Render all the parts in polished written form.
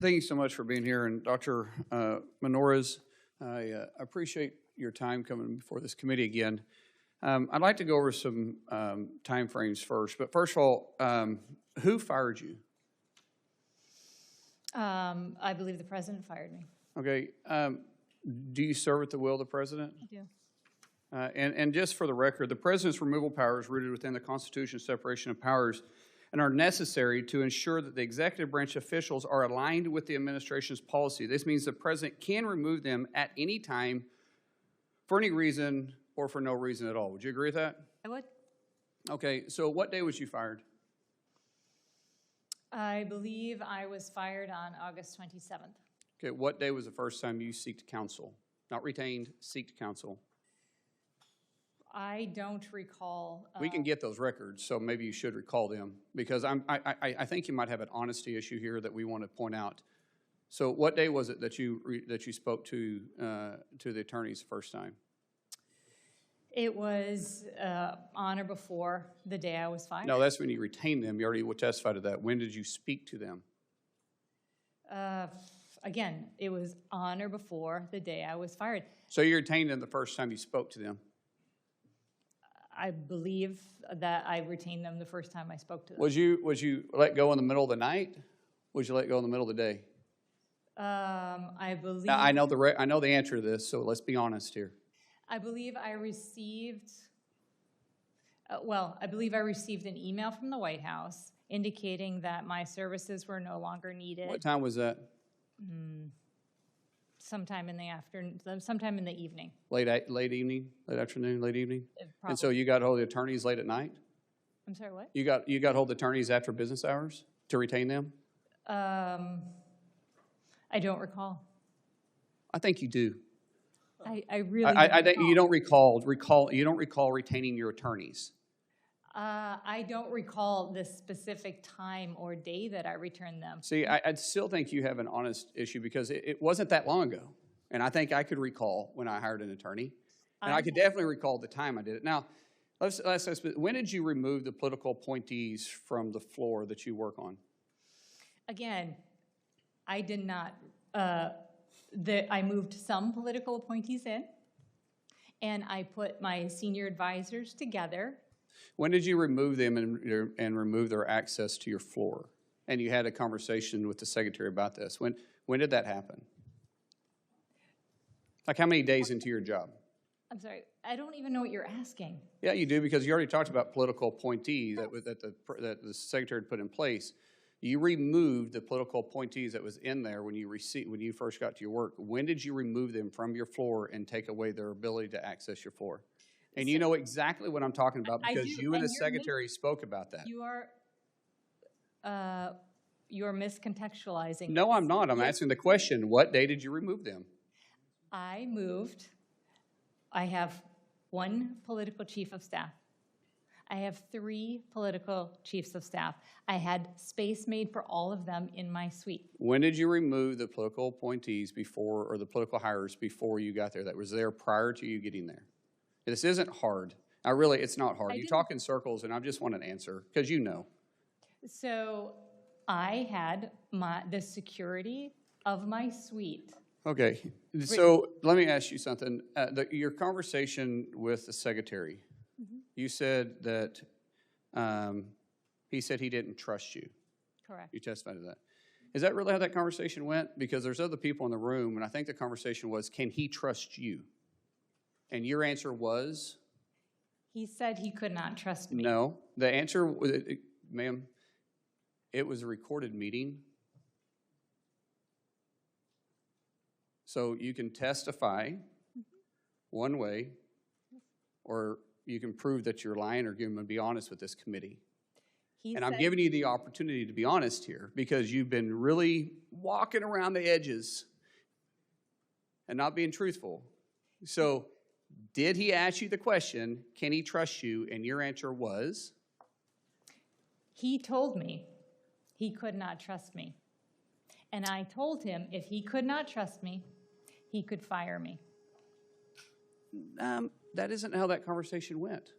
Thank you so much for being here. And Dr. Menorez, I appreciate your time coming before this committee again. I'd like to go over some time frames first. But first of all, who fired you? I believe the president fired me. Okay. Do you serve at the will of the president? I do. And just for the record, the president's removal power is rooted within the Constitution separation of powers and are necessary to ensure that the executive branch officials are aligned with the administration's policy. This means the president can remove them at any time for any reason or for no reason at all. Would you agree with that? I would. Okay, so what day was you fired? I believe I was fired on August 27th. Okay, what day was the first time you seeked counsel? Not retained, seeked counsel. I don't recall. We can get those records, so maybe you should recall them, because I think you might have an honesty issue here that we want to point out. So what day was it that you spoke to the attorneys the first time? It was on or before the day I was fired. No, that's when you retained them. You already testified to that. When did you speak to them? Again, it was on or before the day I was fired. So you retained them the first time you spoke to them? I believe that I retained them the first time I spoke to them. Was you let go in the middle of the night? Was you let go in the middle of the day? I believe. Now, I know the answer to this, so let's be honest here. I believe I received. I believe I received an email from the White House indicating that my services were no longer needed. What time was that? Sometime in the afternoon, sometime in the evening. Late evening, late afternoon, late evening. Probably. And so you got hold of the attorneys late at night? I'm sorry, what? You got hold of the attorneys after business hours to retain them? I don't recall. I think you do. I really. I think you don't recall retaining your attorneys. I don't recall the specific time or day that I returned them. See, I still think you have an honest issue because it wasn't that long ago. And I think I could recall when I hired an attorney. And I could definitely recall the time I did it. Now, let's ask, when did you remove the political appointees from the floor that you work on? Again, I did not. I moved some political appointees in, and I put my senior advisors together. When did you remove them and remove their access to your floor? And you had a conversation with the secretary about this. When did that happen? Like how many days into your job? I'm sorry, I don't even know what you're asking. Yeah, you do, because you already talked about political appointees that the secretary had put in place. You removed the political appointees that was in there when you first got to your work. When did you remove them from your floor and take away their ability to access your floor? And you know exactly what I'm talking about because you and the secretary spoke about that. You're miscontextualizing. No, I'm not. I'm asking the question, what day did you remove them? I have one political chief of staff. I have 3 political chiefs of staff. I had space made for all of them in my suite. When did you remove the political appointees or the political hires before you got there? That was there prior to you getting there? This isn't hard. It's not hard. You talk in circles, and I just want an answer because you know. So I had the security of my suite. Okay. So let me ask you something. Your conversation with the secretary, you said that he said he didn't trust you. Correct. You testified to that. Is that really how that conversation went? Because there's other people in the room, and I think the conversation was, can he trust you? And your answer was? He said he could not trust me. No. The answer, ma'am, it was a recorded meeting. So you can testify one way, or you can prove that you're lying or give them and be honest with this committee. I'm giving you the opportunity to be honest here because you've been really walking around the edges and not being truthful. So did he ask you the question, can he trust you? And your answer was? He told me he could not trust me. And I told him if he could not trust me, he could fire me. That isn't how that conversation went.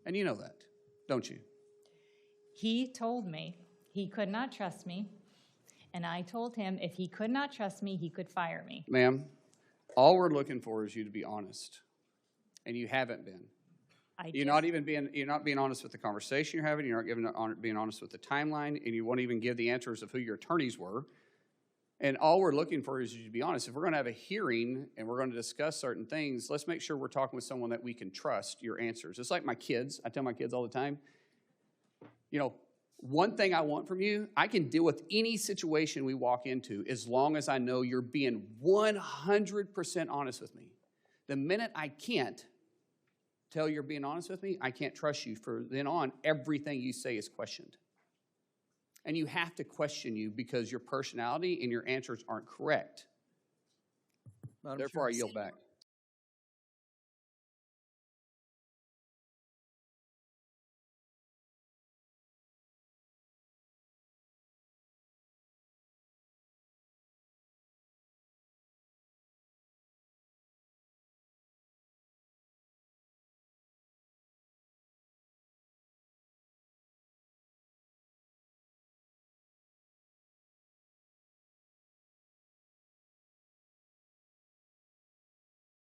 And you know that, don't you? He told me He could not trust me, and I told him if he could not trust me, he could fire me. Ma'am, all we're looking for is you to be honest, and you haven't been. You're not being honest with the conversation you're having. You're not being honest with the timeline, and you won't even give the answers of who your attorneys were. And all we're looking for is you to be honest. If we're going to have a hearing and we're going to discuss certain things, let's make sure we're talking with someone that we can trust your answers. It's like my kids. I tell my kids all the time, you know, one thing I want from you, I can deal with any situation we walk into as long as I know you're being 100% honest with me. The minute I can't tell you're being honest with me, I can't trust you. From then on, everything you say is questioned. And you have to question you because your personality and your answers aren't correct. Therefore, I yield back.